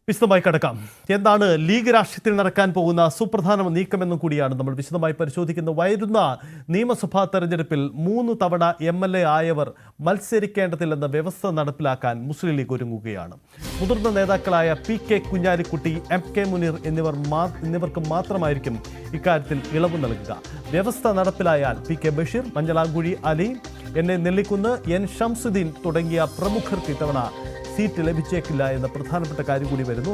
വിശദമായി കടക്കാം. എന്താണ് ലീഗ് രാഷ്ട്രീയത്തിൽ നടക്കാൻ പോകുന്ന സുപ്രധാന നീക്കമെന്നും കൂടിയാണ് നമ്മൾ വിശദമായി പരിശോധിക്കുന്നത്. വരുന്ന നിയമസഭാ തെരഞ്ഞെടുപ്പിൽ 3 തവണ MLA ആയവർ മത്സരിക്കേണ്ടതില്ലെന്ന വ്യവസ്ഥ നടപ്പിലാക്കാൻ മുസ്ലിം ലീഗ് ഒരുങ്ങുകയാണ്. മുതിർന്ന നേതാക്കളായ PK കുഞ്ഞാലിക്കുട്ടി, MK മുനീർ എന്നിവർക്ക് മാത്രമായിരിക്കും ഇക്കാര്യത്തിൽ ഇളവ് നൽകുക. വ്യവസ്ഥ നടപ്പിലായാൽ PK Basheer, Manjalamkuzhi Ali, NA Nellikunnu, N Shamsuddin തുടങ്ങിയ പ്രമുഖർക്ക് ഇത്തവണ സീറ്റ് ലഭിച്ചേക്കില്ല എന്ന പ്രധാനപ്പെട്ട കാര്യം കൂടി വരുന്നു.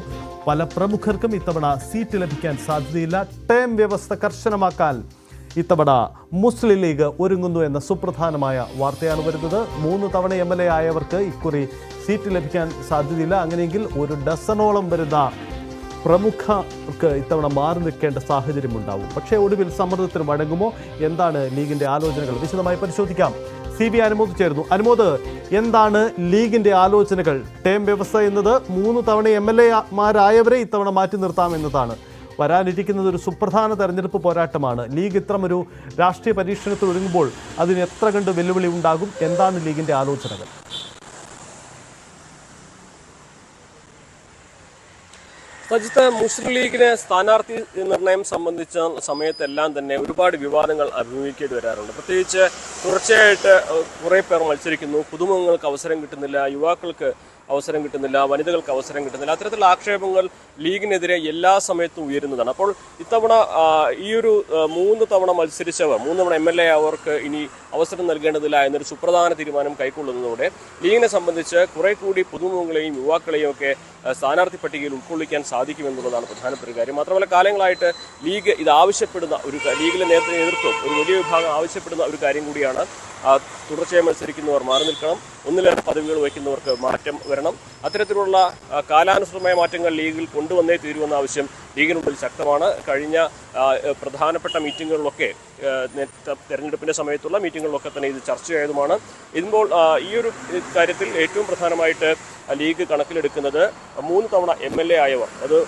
പല പ്രമുഖർക്കും ഇത്തവണ സീറ്റ് ലഭിക്കാൻ സാധ്യതയില്ല. ടേം വ്യവസ്ഥ കർശനമാക്കാൻ ഇത്തവണ മുസ്ലിം ലീഗ് ഒരുങ്ങുന്നു എന്ന സുപ്രധാനമായ വാർത്തയാണ് വരുന്നത്. 3 തവണ MLA ആയവർക്ക് ഇക്കുറി സീറ്റ് ലഭിക്കാൻ സാധ്യതയില്ല. അങ്ങനെയെങ്കിൽ 1 ഡസനോളം വരുന്ന പ്രമുഖർക്ക് ഇത്തവണ മാറി നിൽക്കേണ്ട സാഹചര്യം ഉണ്ടാവും. പക്ഷേ ഒടുവിൽ സമ്മർദ്ദത്തിന് വഴങ്ങുമോ? എന്താണ് ലീഗിന്റെ ആലോചനകൾ? വിശദമായി പരിശോധിക്കാം. CB അനുമോദ് ചേർന്നു. അനുമോദ്, എന്താണ് ലീഗിന്റെ ആലോചനകൾ? ടേം വ്യവസ്ഥ എന്നത് 3 തവണ MLA മാരായവരെ ഇത്തവണ മാറ്റി നിർത്താമെന്നതാണ്. വരാനിരിക്കുന്നത് ഒരു സുപ്രധാന തെരഞ്ഞെടുപ്പ് പോരാട്ടമാണ്. ലീഗ് ഇത്തരമൊരു രാഷ്ട്രീയ പരീക്ഷണത്തിൽ ഒരുങ്ങുമ്പോൾ അതിന് എത്ര കണ്ട് വെല്ലുവിളി ഉണ്ടാകും? എന്താണ് ലീഗിന്റെ ആലോചനകൾ? സജിത്ത്, മുസ്ലിം ലീഗിന് സ്ഥാനാർത്ഥി നിർണയം സംബന്ധിച്ച സമയത്തെല്ലാം തന്നെ ഒരുപാട് വിവാദങ്ങൾ അഭിമുഖീകരിക്കേണ്ടി വരാറുണ്ട്. പ്രത്യേകിച്ച് തുടർച്ചയായിട്ട് കുറേ പേർ മത്സരിക്കുന്നു, പുതുമുഖങ്ങൾക്ക് അവസരം കിട്ടുന്നില്ല, യുവാക്കൾക്ക് അവസരം കിട്ടുന്നില്ല, വനിതകൾക്ക് അവസരം കിട്ടുന്നില്ല. അത്തരത്തിലുള്ള ആക്ഷേപങ്ങൾ ലീഗിനെതിരെ എല്ലാ സമയത്തും ഉയരുന്നതാണ്. അപ്പോൾ ഇത്തവണ ഈ ഒരു 3 തവണ മത്സരിച്ചവർ, 3 തവണ MLA അവർക്ക് ഇനി അവസരം നൽകേണ്ടതില്ല എന്നൊരു സുപ്രധാന തീരുമാനം കൈക്കൊള്ളുന്നതോടെ ലീഗിനെ സംബന്ധിച്ച് കുറെ കൂടി പുതുമുഖങ്ങളെയും യുവാക്കളെയും ഒക്കെ സ്ഥാനാർത്ഥി പട്ടികയിൽ ഉൾക്കൊള്ളിക്കാൻ സാധിക്കുമെന്നുള്ളതാണ് പ്രധാനപ്പെട്ട കാര്യം. മാത്രമല്ല, കാലങ്ങളായിട്ട് ലീഗ് ഇത് ആവശ്യപ്പെടുന്ന ലീഗിലെ നേതൃത്വം ഒരു വലിയ വിഭാഗം ആവശ്യപ്പെടുന്ന ഒരു കാര്യം കൂടിയാണ്. തുടർച്ചയായി മത്സരിക്കുന്നവർ മാറി നിൽക്കണം, ഒന്നിലേറെ പദവികൾ വഹിക്കുന്നവർക്ക് മാറ്റം വരണം. അത്തരത്തിലുള്ള കാലാനുസൃതമായ മാറ്റങ്ങൾ ലീഗിൽ കൊണ്ടുവന്നേ തീരുമെന്ന ആവശ്യം ലീഗിനുള്ളിൽ ശക്തമാണ്. കഴിഞ്ഞ പ്രധാനപ്പെട്ട മീറ്റിങ്ങുകളിലൊക്കെ, തെരഞ്ഞെടുപ്പിൻ്റെ സമയത്തുള്ള മീറ്റിങ്ങുകളിലൊക്കെ തന്നെ ഇത് ചർച്ചയായതുമാണ്. ഇതിപ്പോൾ ഈ ഒരു കാര്യത്തിൽ ഏറ്റവും പ്രധാനമായിട്ട് ലീഗ് കണക്കിലെടുക്കുന്നത് 3 തവണ MLA ആയവർ, അത്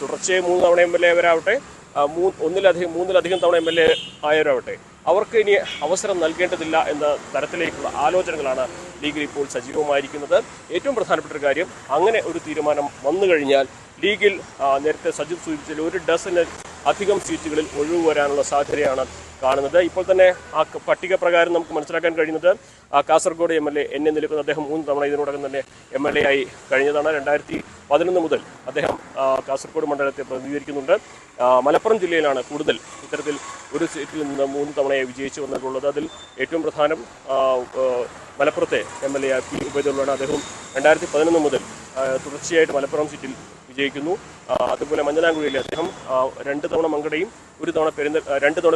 തുടർച്ചയായി 3 തവണ MLA ആവരാവട്ടെ, 3-ലധികം തവണ MLA ആയവരാവട്ടെ, അവർക്ക് ഇനി അവസരം നൽകേണ്ടതില്ല എന്ന തരത്തിലേക്കുള്ള ആലോചനകളാണ് ലീഗിൽ ഇപ്പോൾ സജീവമായിരിക്കുന്നത്. ഏറ്റവും പ്രധാനപ്പെട്ട ഒരു കാര്യം, അങ്ങനെ ഒരു തീരുമാനം വന്നു കഴിഞ്ഞാൽ ലീഗിൽ നേരത്തെ സജിത് സൂചിപ്പിച്ചതിൽ 1 ഡസന് അധികം സീറ്റുകളിൽ ഒഴിവ് വരാനുള്ള സാധ്യതയാണ് കാണുന്നത്. ഇപ്പോൾ തന്നെ ആ പട്ടിക പ്രകാരം നമുക്ക് മനസ്സിലാക്കാൻ കഴിയുന്നത് കാസർഗോഡ് MLA NA നെല്ലിക്കുന്ന്, അദ്ദേഹം 3 തവണ ഇതിനോടകം തന്നെ MLA ആയി കഴിഞ്ഞതാണ്. 2011 മുതൽ അദ്ദേഹം കാസർഗോഡ് മണ്ഡലത്തെ പ്രതിനിധീകരിക്കുന്നുണ്ട്. മലപ്പുറം ജില്ലയിലാണ് കൂടുതൽ ഇത്തരത്തിൽ ഒരു സീറ്റിൽ നിന്ന് 3 തവണയായി വിജയിച്ചു വന്നിട്ടുള്ളത്. അതിൽ ഏറ്റവും പ്രധാനം മലപ്പുറത്തെ MLA P ഉബൈദുള്ളയാണ്. അദ്ദേഹം 2011 മുതൽ തുടർച്ചയായിട്ട് മലപ്പുറം സീറ്റിൽ വിജയിക്കുന്നു. അതുപോലെ മഞ്ഞളാംകുഴിയിൽ അദ്ദേഹം 2 തവണ മങ്കടയും 2 തവണ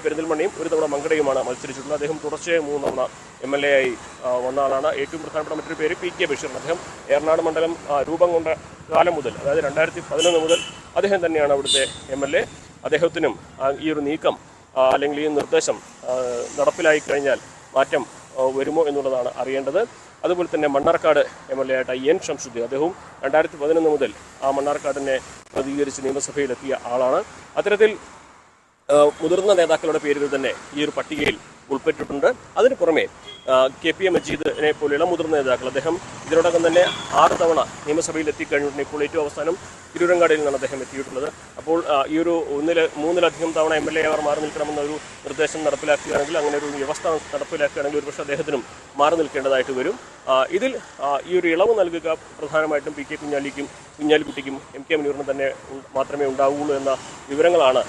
പെരിന്തൽമണ്ണയും 1 തവണ മങ്കടയുമാണ് മത്സരിച്ചിട്ടുള്ളത്. അദ്ദേഹം തുടർച്ചയായി 3 തവണ MLA ആയി വന്ന ആളാണ്. ഏറ്റവും പ്രധാനപ്പെട്ട മറ്റൊരു പേര് PK ബഷീർ. അദ്ദേഹം ഏറനാട് മണ്ഡലം രൂപം കൊണ്ട കാലം മുതൽ, അതായത് 2011 മുതൽ അദ്ദേഹം തന്നെയാണ് അവിടുത്തെ MLA. അദ്ദേഹത്തിനും ഈ ഒരു നീക്കം അല്ലെങ്കിൽ ഈ നിർദ്ദേശം നടപ്പിലായി കഴിഞ്ഞാൽ മാറ്റം വരുമോ എന്നുള്ളതാണ് അറിയേണ്ടത്. അതുപോലെ തന്നെ മണ്ണാർക്കാട് MLA ആയിട്ട് N ഷംസുദ്ദീൻ, അദ്ദേഹവും 2011 മുതൽ ആ മണ്ണാർക്കാടിനെ പ്രതികരിച്ച് നിയമസഭയിലെത്തിയ ആളാണ്. അത്തരത്തിൽ മുതിർന്ന നേതാക്കളുടെ പേരുകൾ തന്നെ ഈ ഒരു പട്ടികയിൽ ഉൾപ്പെട്ടിട്ടുണ്ട്. അതിന് പുറമെ KP മജീദിനെ പോലെയുള്ള മുതിർന്ന നേതാക്കൾ, അദ്ദേഹം ഇതിനോടകം തന്നെ 6 തവണ നിയമസഭയിൽ എത്തിക്കഴിഞ്ഞിട്ടുണ്ട്. ഇപ്പോൾ ഏറ്റവും അവസാനം തിരൂരങ്ങാടിയിൽ നിന്നാണ് അദ്ദേഹം എത്തിയിട്ടുള്ളത്. അപ്പോൾ ഈ ഒരു 3-ലധികം തവണ MLA അവർ മാറി നിൽക്കണമെന്നൊരു നിർദ്ദേശം നടപ്പിലാക്കുകയാണെങ്കിൽ, അങ്ങനെ ഒരു വ്യവസ്ഥ നടപ്പിലാക്കുകയാണെങ്കിൽ ഒരുപക്ഷെ അദ്ദേഹത്തിനും മാറി നിൽക്കേണ്ടതായിട്ട് വരും. ഇതിൽ ഈ ഒരു ഇളവ് നൽകുക പ്രധാനമായിട്ടും PK കുഞ്ഞാലിക്കുട്ടിക്കും MK മുനീറിനും തന്നെ മാത്രമേ ഉണ്ടാവുകയുള്ളൂ എന്ന വിവരങ്ങളാണ്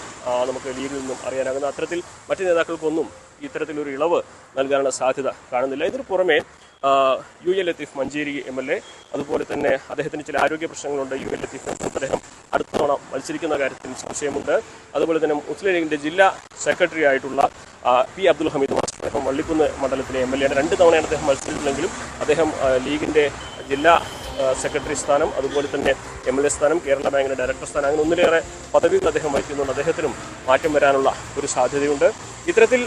നമുക്ക് ലീഗിൽ നിന്നും അറിയാനാകുന്നത്. അത്തരത്തിൽ മറ്റ് നേതാക്കൾക്കൊന്നും ഇത്തരത്തിലൊരു ഇളവ് നൽകാനുള്ള സാധ്യത കാണുന്നില്ല. ഇതിന് പുറമെ UA ലത്തീഫ് മഞ്ചേരി MLA, അതുപോലെ തന്നെ അദ്ദേഹത്തിന് ചില ആരോഗ്യ പ്രശ്നങ്ങളുണ്ട്. UA ലത്തീഫ് അദ്ദേഹം അടുത്ത തവണ മത്സരിക്കുന്ന കാര്യത്തിൽ സംശയമുണ്ട്. അതുപോലെ തന്നെ മുസ്ലിം ലീഗിൻ്റെ ജില്ലാ സെക്രട്ടറി ആയിട്ടുള്ള P അബ്ദുൽ ഹമീദ് മാസ്റ്റർ, അദ്ദേഹം വള്ളിക്കുന്ന് മണ്ഡലത്തിലെ MLA ആണ്. 2 തവണയാണ് അദ്ദേഹം മത്സരിച്ചിട്ടുണ്ടെങ്കിലും അദ്ദേഹം ലീഗിൻ്റെ ജില്ലാ സെക്രട്ടറി സ്ഥാനം, അതുപോലെ തന്നെ MLA സ്ഥാനം, കേരള ബാങ്കിൻ്റെ ഡയറക്ടർ സ്ഥാനം, അങ്ങനെ 1-ലേറെ പദവികൾ അദ്ദേഹം വഹിക്കുന്നുണ്ട്. അദ്ദേഹത്തിനും മാറ്റം വരാനുള്ള ഒരു സാധ്യതയുണ്ട്. ഇത്തരത്തിൽ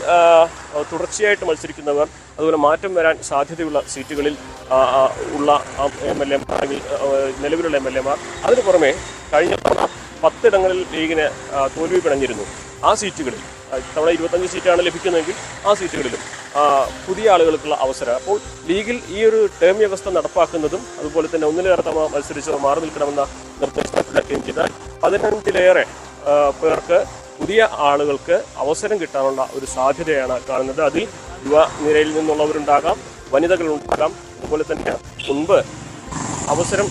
തുടർച്ചയായിട്ട് മത്സരിക്കുന്നവർ, അതുപോലെ മാറ്റം വരാൻ സാധ്യതയുള്ള സീറ്റുകളിൽ ഉള്ള MLA അല്ലെങ്കിൽ നിലവിലുള്ള MLA മാർ, അതിന് പുറമെ കഴിഞ്ഞ തവണ 10 ഇടങ്ങളിൽ ലീഗിന് തോൽവി പിണഞ്ഞിരുന്നു. ആ സീറ്റുകളിൽ തവണ 25 സീറ്റാണ് ലഭിക്കുന്നതെങ്കിൽ ആ സീറ്റുകളിലും പുതിയ ആളുകൾക്കുള്ള അവസരം. അപ്പോൾ ലീഗിൽ ഈ ഒരു ടേം വ്യവസ്ഥ നടപ്പാക്കുന്നതും അതുപോലെ തന്നെ ഒന്നിലേറെ തവണ മത്സരിച്ചവർ മാറി നിൽക്കണമെന്ന നിർദ്ദേശം നടപ്പിലാക്കുകയും ചെയ്താൽ 15-ലേറെ പേർക്ക് പുതിയ ആളുകൾക്ക് അവസരം കിട്ടാനുള്ള ഒരു സാധ്യതയാണ് കാണുന്നത്. അതിൽ യുവ നിരയിൽ നിന്നുള്ളവരുണ്ടാകാം, വനിതകളുണ്ടാകാം, അതുപോലെ തന്നെ മുൻപ് അവസരം